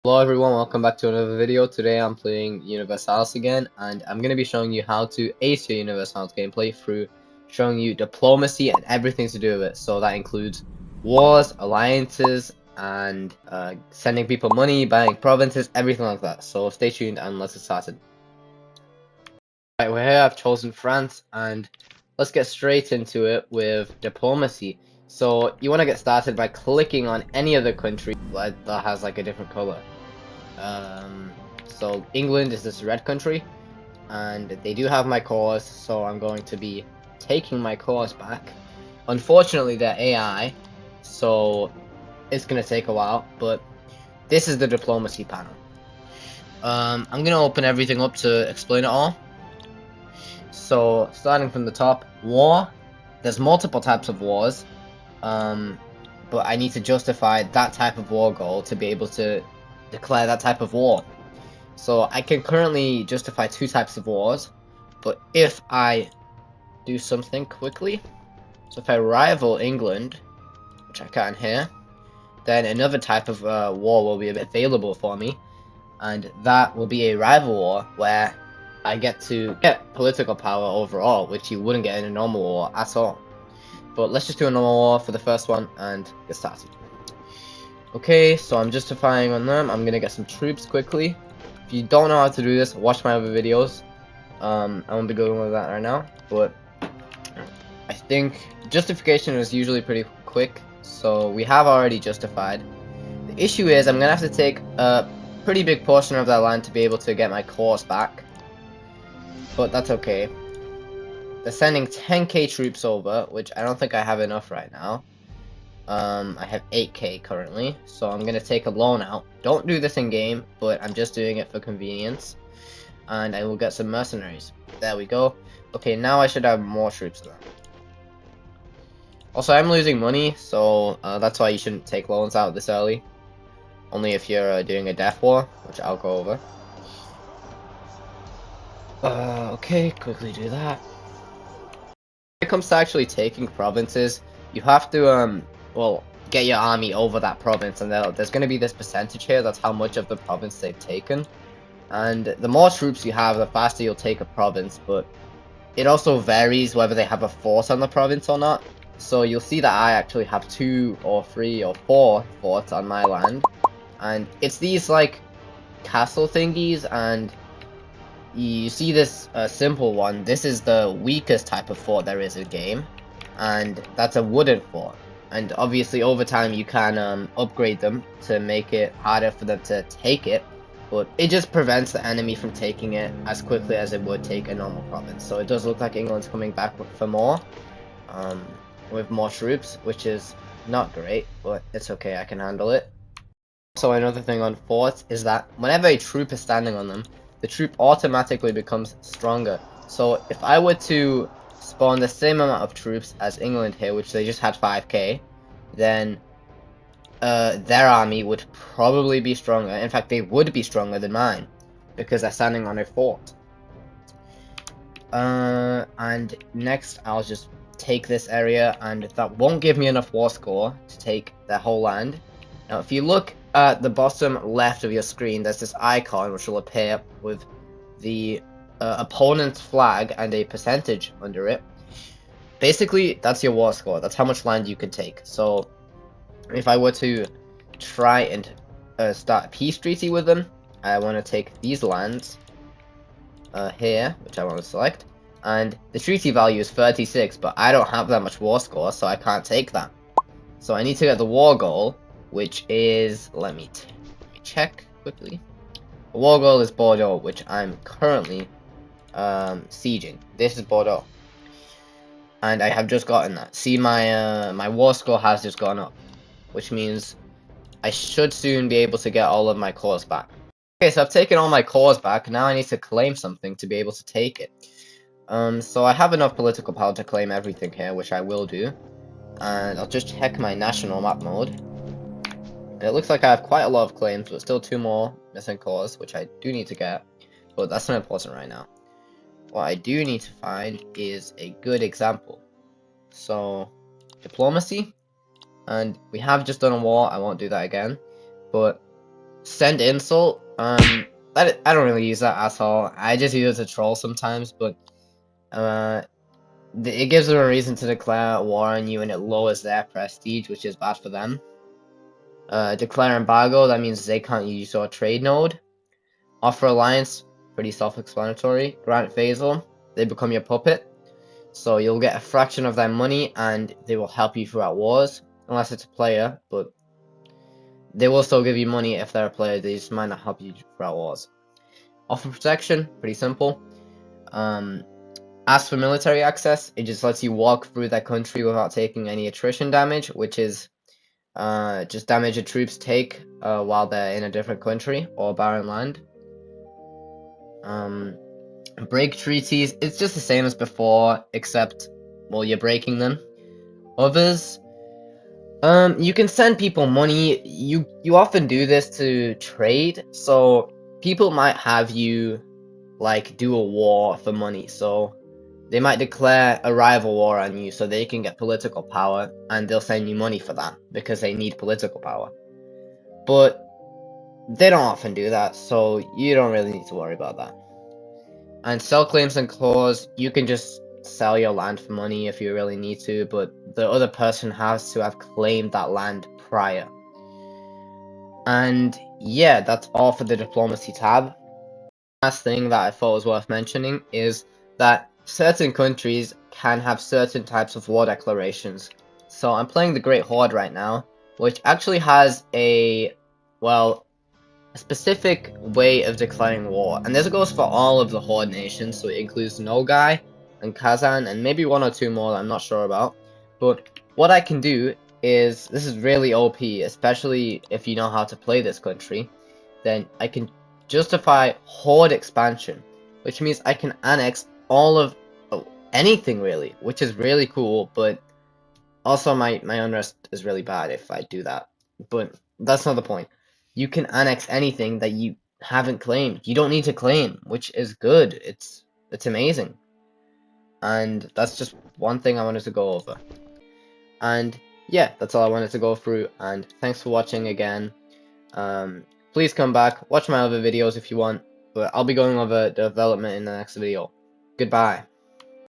Hello everyone, welcome back to another video. Today I'm playing Universalis again, and I'm going to be showing you how to ace your Universalis gameplay through showing you diplomacy and everything to do with it. So that includes wars, alliances, and sending people money, buying provinces, everything like that. So stay tuned and let's get started. Right, we're here, I've chosen France, and let's get straight into it with diplomacy. So you want to get started by clicking on any other country that has like a different color. So England is this red country, and they do have my cores, so I'm going to be taking my cores back. Unfortunately, they're AI, so it's gonna take a while, but this is the diplomacy panel. I'm gonna open everything up to explain it all. So, starting from the top, war. There's multiple types of wars, but I need to justify that type of war goal to be able to declare that type of war. So I can currently justify two types of wars, but if I do something quickly, so if I rival England, which I can here, then another type of war will be available for me, and that will be a rival war where I get to get political power overall, which you wouldn't get in a normal war at all. But let's just do a normal war for the first one and get started. Okay, so I'm justifying on them. I'm gonna get some troops quickly. If you don't know how to do this, watch my other videos. I won't be going with that right now, but I think justification is usually pretty quick, so we have already justified. The issue is I'm gonna have to take a pretty big portion of that land to be able to get my cores back, but that's okay. They're sending 10k troops over, which I don't think I have enough right now. I have 8k currently, so I'm gonna take a loan out. Don't do this in game, but I'm just doing it for convenience. And I will get some mercenaries. There we go. Okay, now I should have more troops now. Also, I'm losing money, so that's why you shouldn't take loans out this early. Only if you're doing a death war, which I'll go over. Okay, quickly do that. When it comes to actually taking provinces, you have to, well, get your army over that province, and there's going to be this percentage here, that's how much of the province they've taken. And the more troops you have, the faster you'll take a province, but it also varies whether they have a fort on the province or not. So you'll see that I actually have 2 or 3 or 4 forts on my land. And it's these, like, castle thingies, and you see this simple one. This is the weakest type of fort there is in game, and that's a wooden fort. And obviously over time you can upgrade them to make it harder for them to take it, but it just prevents the enemy from taking it as quickly as it would take a normal province. So it does look like England's coming back for more, with more troops, which is not great, but it's okay, I can handle it. So another thing on forts is that whenever a troop is standing on them, the troop automatically becomes stronger. So if I were to spawn the same amount of troops as England here, which they just had 5k, then their army would probably be stronger. In fact, they would be stronger than mine, because they're standing on a fort. And next I'll just take this area, and that won't give me enough war score to take their whole land. Now if you look at the bottom left of your screen, there's this icon which will appear with the opponent's flag and a percentage under it. Basically, that's your war score. That's how much land you can take. So if I were to try and start a peace treaty with them, I want to take these lands here, which I want to select, and the treaty value is 36, but I don't have that much war score, so I can't take that. So I need to get the war goal, which is, let me check quickly. The war goal is Bordeaux, which I'm currently sieging. This is Bordeaux, and I have just gotten that. See, my war score has just gone up, which means I should soon be able to get all of my cores back. Okay, so I've taken all my cores back. Now I need to claim something to be able to take it. So I have enough political power to claim everything here, which I will do. And I'll just check my national map mode. And it looks like I have quite a lot of claims, but still 2 more missing cores, which I do need to get. But that's not important right now. What I do need to find is a good example. So, diplomacy. And we have just done a war, I won't do that again. But Send insult. I don't really use that at all. I just use it to troll sometimes, but it gives them a reason to declare war on you, and it lowers their prestige, which is bad for them. Declare embargo. That means they can't use your trade node. Offer alliance. Pretty self-explanatory. Grant phasal. They become your puppet. So you'll get a fraction of their money, and they will help you throughout wars, unless it's a player, but they will still give you money if they're a player. They just might not help you throughout wars. Offer protection, pretty simple. Ask for military access. It just lets you walk through their country without taking any attrition damage, which is just damage your troops take while they're in a different country or barren land. Break treaties. It's just the same as before, except, well, you're breaking them. Others. You can send people money. You often do this to trade, so people might have you like do a war for money. So they might declare a rival war on you so they can get political power, and they'll send you money for that because they need political power. But they don't often do that, so you don't really need to worry about that. And sell claims and clause, you can just sell your land for money if you really need to, but the other person has to have claimed that land prior. And yeah, that's all for the diplomacy tab. Last thing that I thought was worth mentioning is that certain countries can have certain types of war declarations. So I'm playing the Great Horde right now, which actually has a specific way of declaring war, and this goes for all of the Horde nations, so it includes Nogai and Kazan and maybe one or two more that I'm not sure about. But what I can do is, this is really OP, especially if you know how to play this country, then I can justify Horde expansion, which means I can annex all of anything really, which is really cool, but also my unrest is really bad if I do that. But that's not the point. You can annex anything that you haven't claimed. You don't need to claim, which is good. It's amazing. And that's just one thing I wanted to go over. And yeah, that's all I wanted to go through, and thanks for watching again. Please come back, watch my other videos if you want, but I'll be going over development in the next video. Goodbye.